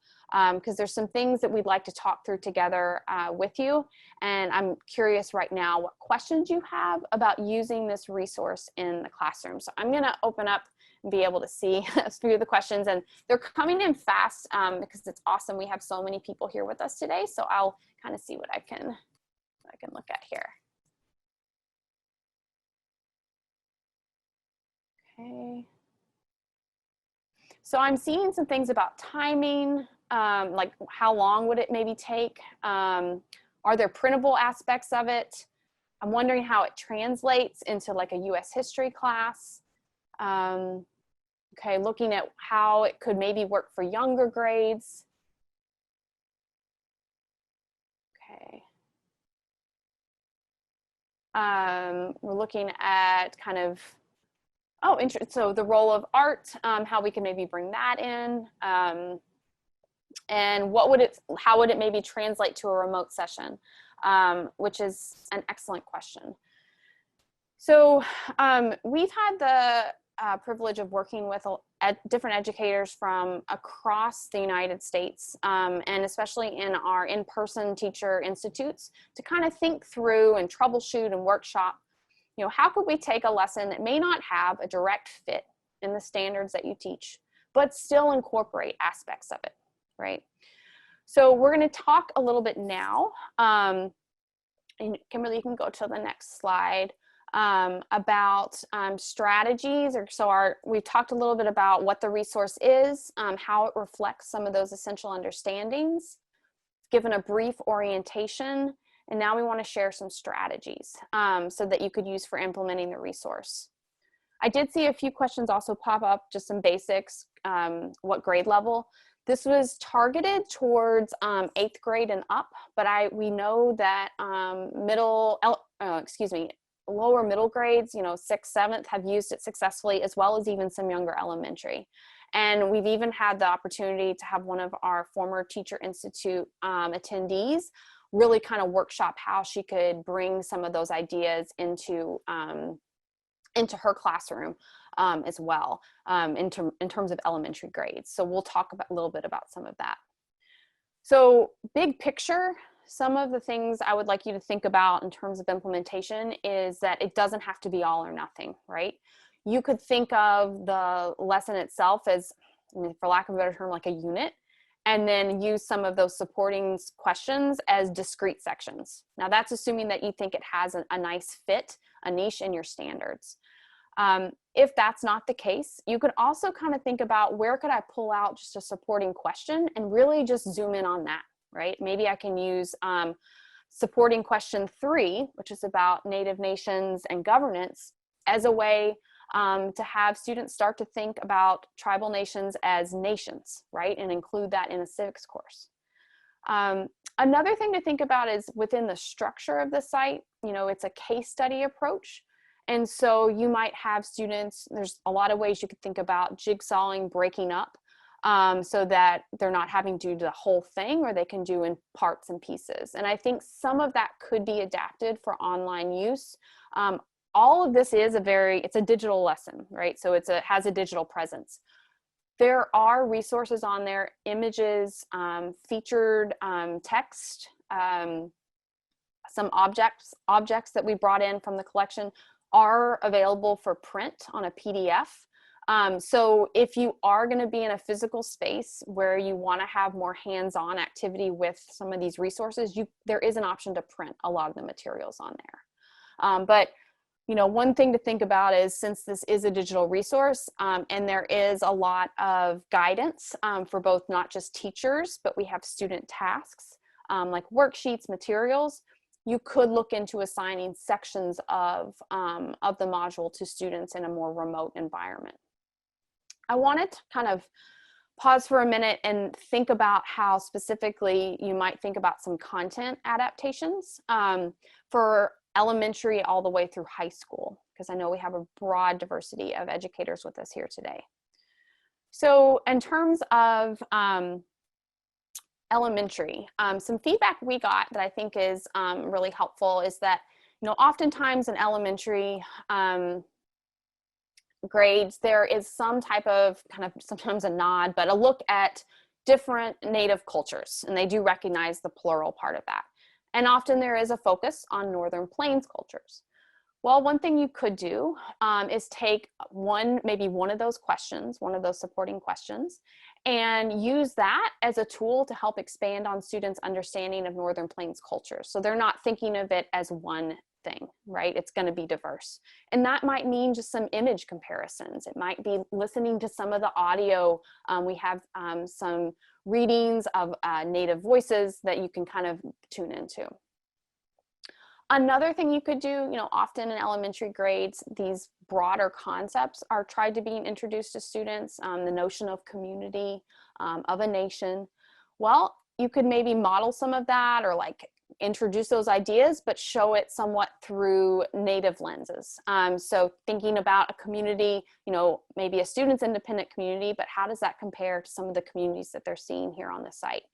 Because there's some things that we'd like to talk through together with you. And I'm curious right now what questions you have about using this resource in the classroom. So I'm gonna open up and be able to see a few of the questions, and they're coming in fast because it's awesome. We have so many people here with us today. So I'll kind of see what I can look at here. Okay. So I'm seeing some things about timing, like how long would it maybe take? Are there printable aspects of it? I'm wondering how it translates into like a US history class. Okay, looking at how it could maybe work for younger grades. Okay. We're looking at kind of, oh, interesting. So the role of art, how we can maybe bring that in, and how would it maybe translate to a remote session, which is an excellent question. So we've had the privilege of working with different educators from across the United States, and especially in our in-person teacher institutes, to kind of think through and troubleshoot and workshop, you know, how could we take a lesson that may not have a direct fit in the standards that you teach, but still incorporate aspects of it, right? So we're going to talk a little bit now, and Kimberly, you can go to the next slide, about strategies. We've talked a little bit about what the resource is, how it reflects some of those essential understandings, given a brief orientation, and now we want to share some strategies so that you could use for implementing the resource. I did see a few questions also pop up, just some basics, what grade level. This was targeted towards 8th grade and up, but we know that lower middle grades, you know, 6th, 7th have used it successfully, as well as even some younger elementary. And we've even had the opportunity to have one of our former Teacher Institute attendees really kind of workshop how she could bring some of those ideas into her classroom as well, in terms of elementary grades. So we'll talk about a little bit about some of that. So big picture, some of the things I would like you to think about in terms of implementation is that it doesn't have to be all or nothing, right? You could think of the lesson itself as, I mean, for lack of a better term, like a unit, and then use some of those supporting questions as discrete sections. Now that's assuming that you think it has a nice fit, a niche in your standards. If that's not the case, you could also kind of think about where could I pull out just a supporting question and really just zoom in on that, right? Maybe I can use supporting question 3, which is about Native nations and governance, as a way to have students start to think about tribal nations as nations, right? And include that in a civics course. Another thing to think about is within the structure of the site, you know, it's a case study approach. And so you might have students, there's a lot of ways you could think about jigsawing, breaking up, so that they're not having to do the whole thing, or they can do in parts and pieces. And I think some of that could be adapted for online use. All of this is it's a digital lesson, right? So it has a digital presence. There are resources on there, images, featured text, some objects that we brought in from the collection are available for print on a PDF. So if you are going to be in a physical space where you want to have more hands-on activity with some of these resources, there is an option to print a lot of the materials on there. But you know, one thing to think about is, since this is a digital resource, and there is a lot of guidance for both not just teachers, but we have student tasks like worksheets, materials, you could look into assigning sections of the module to students in a more remote environment. I wanted to kind of pause for a minute and think about how specifically you might think about some content adaptations for elementary all the way through high school, because I know we have a broad diversity of educators with us here today. So in terms of elementary, some feedback we got that I think is really helpful is that, you know, oftentimes in elementary grades, there is some type of kind of sometimes a nod, but a look at different Native cultures, and they do recognize the plural part of that. And often there is a focus on Northern Plains cultures. Well, one thing you could do is take maybe one of those questions, one of those supporting questions, and use that as a tool to help expand on students' understanding of Northern Plains cultures. So they're not thinking of it as one thing, right? It's going to be diverse. And that might mean just some image comparisons. It might be listening to some of the audio. We have some readings of Native voices that you can kind of tune into. Another thing you could do, you know, often in elementary grades, these broader concepts are tried to be introduced to students, the notion of community, of a nation. Well, you could maybe model some of that, or like introduce those ideas, but show it somewhat through Native lenses. So thinking about a community, you know, maybe a student's independent community, but how does that compare to some of the communities that they're seeing here on the site?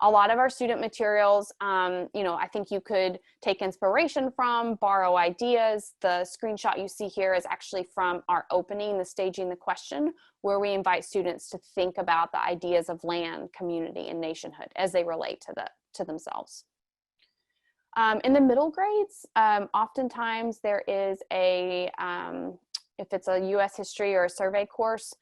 A lot of our student materials, you know, I think you could take inspiration from, borrow ideas. The screenshot you see here is actually from our opening, the Staging the Question, where we invite students to think about the ideas of land, community, and nationhood as they relate to themselves. In the middle grades, oftentimes there is if it's a US history or a survey course,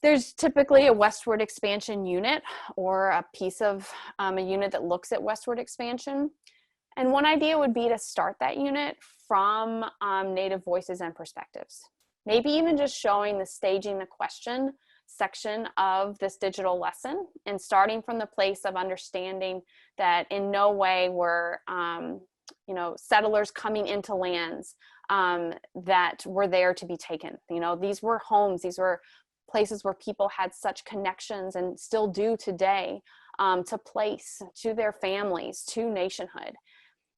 there's typically a westward expansion unit, or a piece of a unit that looks at westward expansion. And one idea would be to start that unit from Native voices and perspectives. Maybe even just showing the Staging the Question section of this digital lesson, and starting from the place of understanding that in no way were you know, settlers coming into lands that were there to be taken. You know, these were homes, these were places where people had such connections, and still do today, to place, to their families, to nationhood.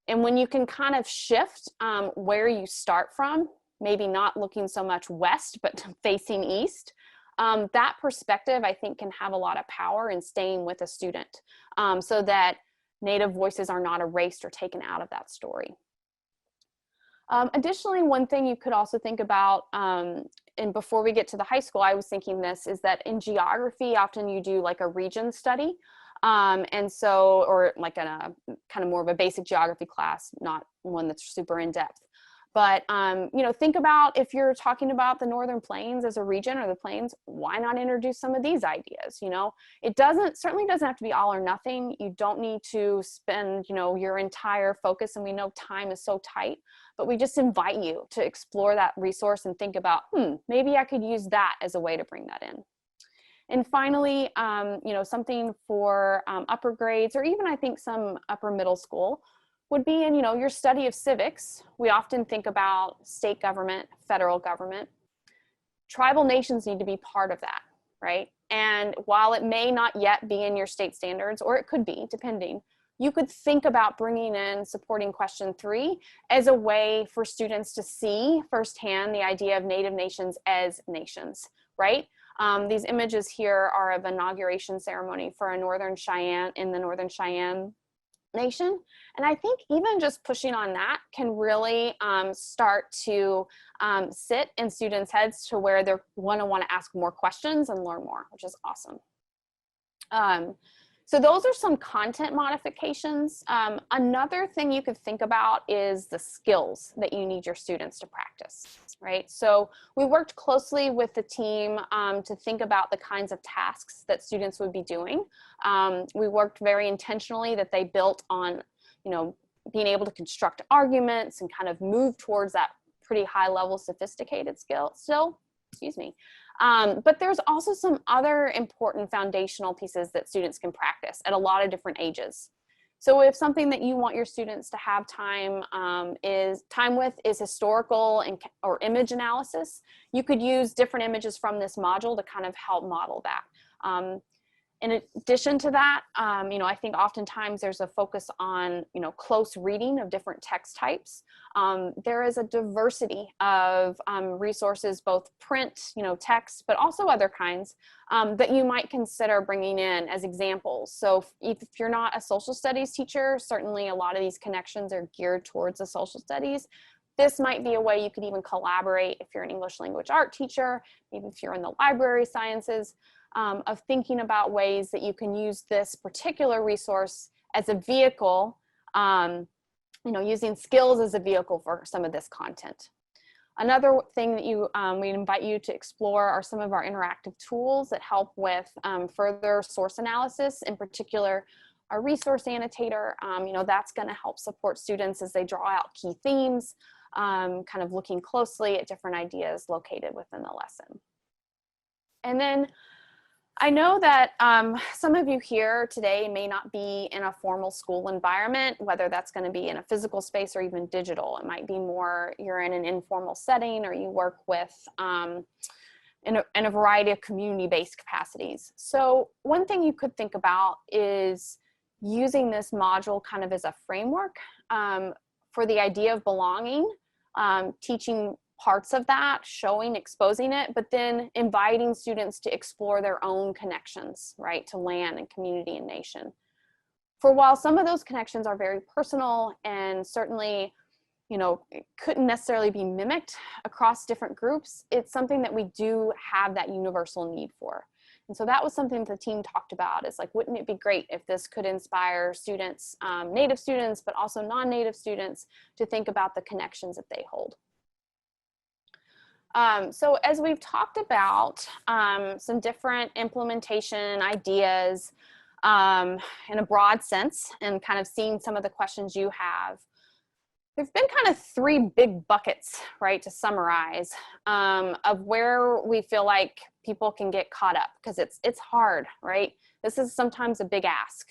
And when you can kind of shift where you start from, maybe not looking so much west, but facing east, That perspective, I think, can have a lot of power in staying with a student, so that Native voices are not erased or taken out of that story. Additionally, one thing you could also think about, and before we get to the high school, I was thinking this, is that in geography, often you do like a region study. And so, or like in a kind of more of a basic geography class, not one that's super in depth. But, you know, think about if you're talking about the Northern Plains as a region, or the Plains, why not introduce some of these ideas? You know, it certainly doesn't have to be all or nothing. You don't need to spend, you know, your entire focus, and we know time is so tight, but we just invite you to explore that resource and think about, maybe I could use that as a way to bring that in. And finally, you know, something for upper grades, or even I think some upper middle school, would be in, you know, your study of civics. We often think about state government, federal government. Tribal nations need to be part of that, right? And while it may not yet be in your state standards, or it could be, depending, you could think about bringing in supporting question 3 as a way for students to see firsthand the idea of Native nations as nations, right? These images here are of inauguration ceremony for a Northern Cheyenne, in the Northern Cheyenne Nation. And I think even just pushing on that can really start to sit in students' heads to where they're want to ask more questions and learn more, which is awesome. So those are some content modifications. Another thing you could think about is the skills that you need your students to practice, right? So we worked closely with the team to think about the kinds of tasks that students would be doing. We worked very intentionally that they built on, you know, being able to construct arguments and kind of move towards that pretty high level sophisticated skill still, excuse me. But there's also some other important foundational pieces that students can practice at a lot of different ages. So if something that you want your students to have time with is historical or image analysis, you could use different images from this module to kind of help model that. In addition to that, you know, I think oftentimes there's a focus on, you know, close reading of different text types. There is a diversity of resources, both print, you know, text, but also other kinds that you might consider bringing in as examples. So if you're not a social studies teacher, certainly a lot of these connections are geared towards the social studies. This might be a way you could even collaborate if you're an English language art teacher, maybe if you're in the library sciences, of thinking about ways that you can use this particular resource as a vehicle, you know, using skills as a vehicle for some of this content. Another thing that we invite you to explore are some of our interactive tools that help with further source analysis, in particular our resource annotator. You know, that's going to help support students as they draw out key themes, kind of looking closely at different ideas located within the lesson. And then I know that some of you here today may not be in a formal school environment, whether that's going to be in a physical space or even digital. It might be more you're in an informal setting, or you work with in a variety of community-based capacities. So one thing you could think about is using this module kind of as a framework for the idea of belonging, teaching parts of that, showing, exposing it, but then inviting students to explore their own connections, right, to land and community and nation. For while some of those connections are very personal and certainly, you know, it couldn't necessarily be mimicked across different groups, it's something that we do have that universal need for. And so that was something that the team talked about, is like, wouldn't it be great if this could inspire students, Native students, but also non-Native students, to think about the connections that they hold. So as we've talked about some different implementation ideas in a broad sense, and kind of seeing some of the questions you have, there've been kind of 3 big buckets, right, to summarize, of where we feel like people can get caught up, because it's hard, right? This is sometimes a big ask.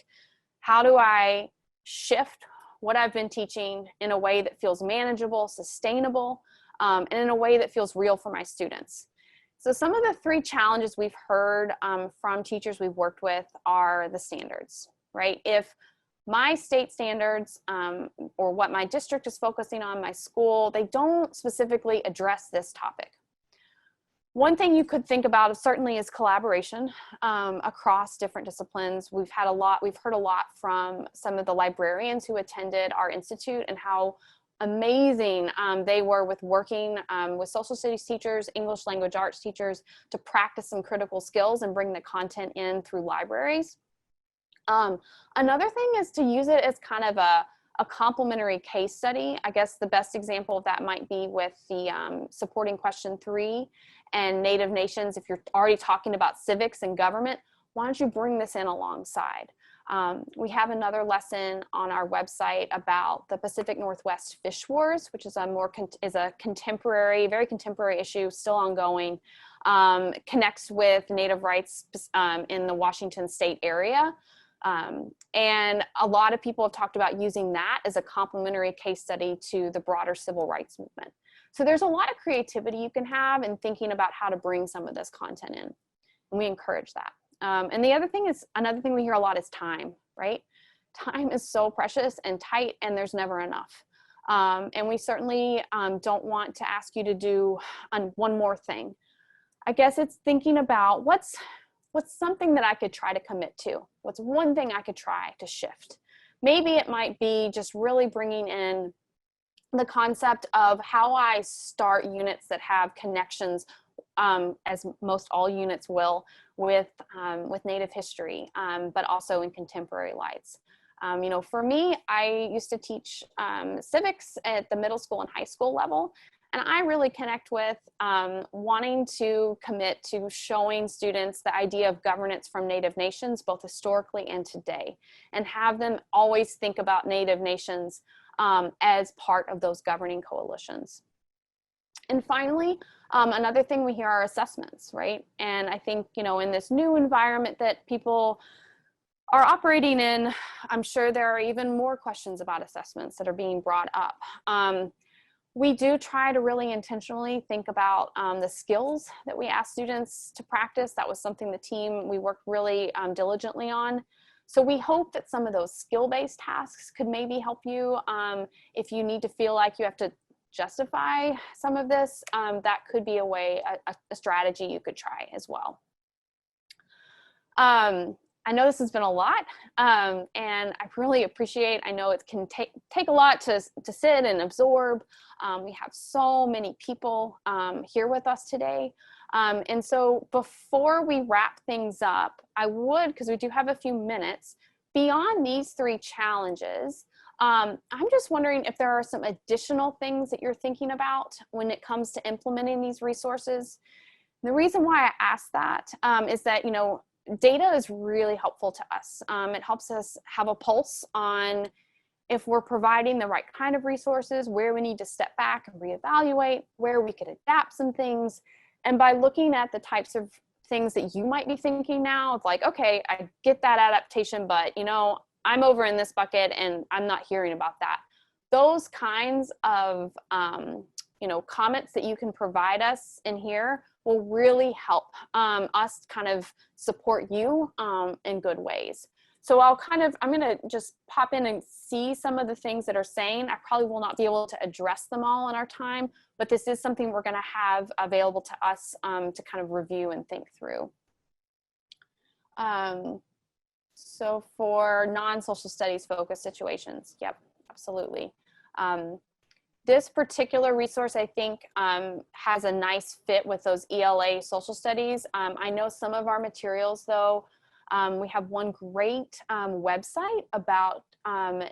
How do I shift what I've been teaching in a way that feels manageable, sustainable, and in a way that feels real for my students? So some of the 3 challenges we've heard from teachers we've worked with are the standards, right? If my state standards or what my district is focusing on, my school, they don't specifically address this topic. One thing you could think about certainly is collaboration across different disciplines. We've heard a lot from some of the librarians who attended our institute and how amazing they were with working with social studies teachers, English language arts teachers to practice some critical skills and bring the content in through libraries. Another thing is to use it as kind of a complementary case study. I guess the best example of that might be with the supporting question 3 and Native nations. If you're already talking about civics and government, why don't you bring this in alongside? We have another lesson on our website about the Pacific Northwest Fish Wars, which is a contemporary, very contemporary issue, still ongoing, connects with Native rights in the Washington state area. And a lot of people have talked about using that as a complementary case study to the broader civil rights movement. So there's a lot of creativity you can have in thinking about how to bring some of this content in. And we encourage that. And the other thing is, another thing we hear a lot is time, right? Time is so precious and tight, and there's never enough. And we certainly don't want to ask you to do one more thing. I guess it's thinking about what's something that I could try to commit to? What's one thing I could try to shift? Maybe it might be just really bringing in the concept of how I start units that have connections, as most all units will, with Native history, but also in contemporary lights. You know, for me, I used to teach civics at the middle school and high school level. And I really connect with wanting to commit to showing students the idea of governance from Native nations, both historically and today, and have them always think about Native nations as part of those governing coalitions. And finally, another thing we hear are assessments, right? And I think, you know, in this new environment that people are operating in, I'm sure there are even more questions about assessments that are being brought up. We do try to really intentionally think about the skills that we ask students to practice. That was something the team, we worked really diligently on. So we hope that some of those skill-based tasks could maybe help you if you need to feel like you have to justify some of this. That could be a way, a strategy you could try as well. I know this has been a lot, and I really appreciate, I know it can take a lot to sit and absorb. We have so many people here with us today. And so before we wrap things up, I would, because we do have a few minutes, beyond these 3 challenges, I'm just wondering if there are some additional things that you're thinking about when it comes to implementing these resources. The reason why I ask that is that, you know, data is really helpful to us. It helps us have a pulse on if we're providing the right kind of resources, where we need to step back and reevaluate, where we could adapt some things. And by looking at the types of things that you might be thinking now, it's like, okay, I get that adaptation, but you know, I'm over in this bucket and I'm not hearing about that. Those kinds of you know, comments that you can provide us in here will really help us kind of support you in good ways. So I'm gonna just pop in and see some of the things that are saying. I probably will not be able to address them all in our time, but this is something we're gonna have available to us to kind of review and think through. So for non-social studies focused situations, yep, absolutely. This particular resource, I think, has a nice fit with those ELA social studies. I know some of our materials, though, we have one great website about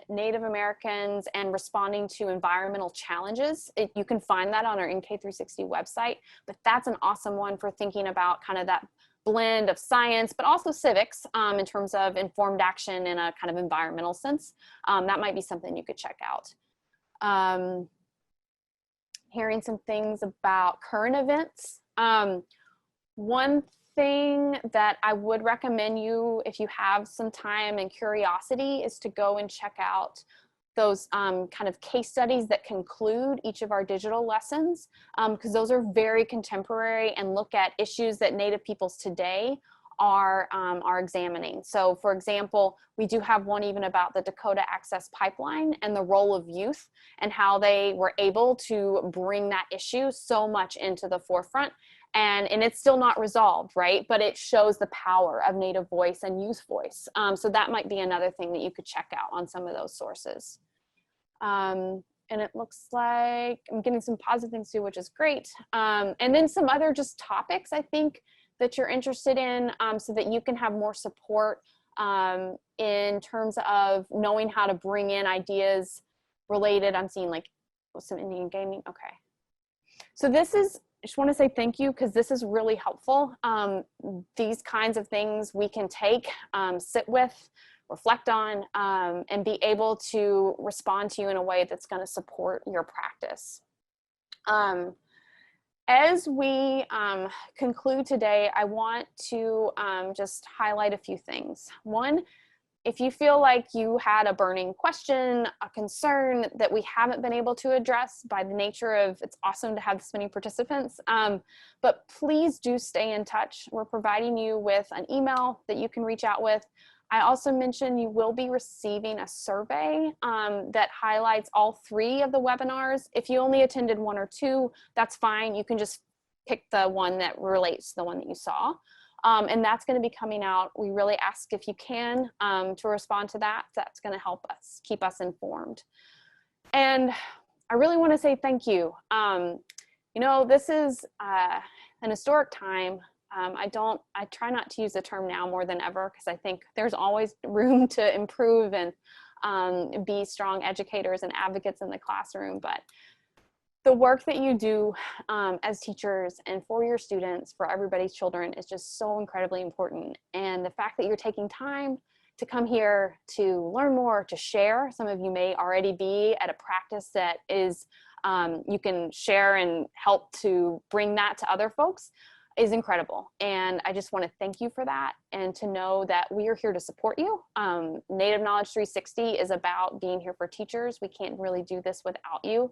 Native Americans and responding to environmental challenges. You can find that on our NK360 website, but that's an awesome one for thinking about kind of that blend of science, but also civics in terms of informed action in a kind of environmental sense. That might be something you could check out. Hearing some things about current events. One thing that I would recommend you, if you have some time and curiosity, is to go and check out those kind of case studies that conclude each of our digital lessons, because those are very contemporary and look at issues that Native peoples today are examining. So for example, we do have one even about the Dakota Access Pipeline and the role of youth and how they were able to bring that issue so much into the forefront and it's still not resolved, right? But it shows the power of Native voice and youth voice. So that might be another thing that you could check out on some of those sources. And it looks like I'm getting some positive things too, which is great. And then some other just topics I think that you're interested in, so that you can have more support in terms of knowing how to bring in ideas related. I'm seeing like some Indian gaming. Okay. So this is, I just want to say thank you, because this is really helpful. These kinds of things we can take, sit with, reflect on, and be able to respond to you in a way that's going to support your practice. As we conclude today, I want to just highlight a few things. One, if you feel like you had a burning question, a concern that we haven't been able to address by the nature of, it's awesome to have this many participants, but please do stay in touch. We're providing you with an email that you can reach out with. I also mentioned you will be receiving a survey that highlights all 3 of the webinars. If you only attended 1 or 2, that's fine. You can just pick the one that relates to the one that you saw. And that's going to be coming out. We really ask if you can to respond to that. That's going to help us, keep us informed. And I really want to say thank you. You know, this is an historic time. I try not to use the term now more than ever, because I think there's always room to improve and be strong educators and advocates in the classroom. But the work that you do as teachers and for your students, for everybody's children, is just so incredibly important. And the fact that you're taking time to come here to learn more, to share, some of you may already be at a practice that is, you can share and help to bring that to other folks, is incredible. And I just want to thank you for that, and to know that we are here to support you. Native Knowledge 360 is about being here for teachers. We can't really do this without you.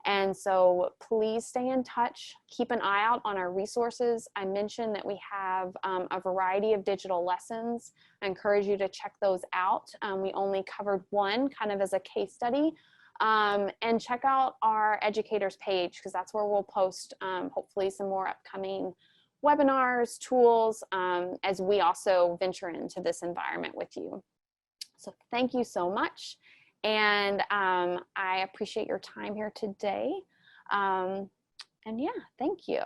And so please stay in touch. Keep an eye out on our resources. I mentioned that we have a variety of digital lessons. I encourage you to check those out. We only covered one kind of as a case study. And check out our educators page, because that's where we'll post hopefully some more upcoming webinars, tools, as we also venture into this environment with you. So thank you so much. And I appreciate your time here today. And yeah, thank you.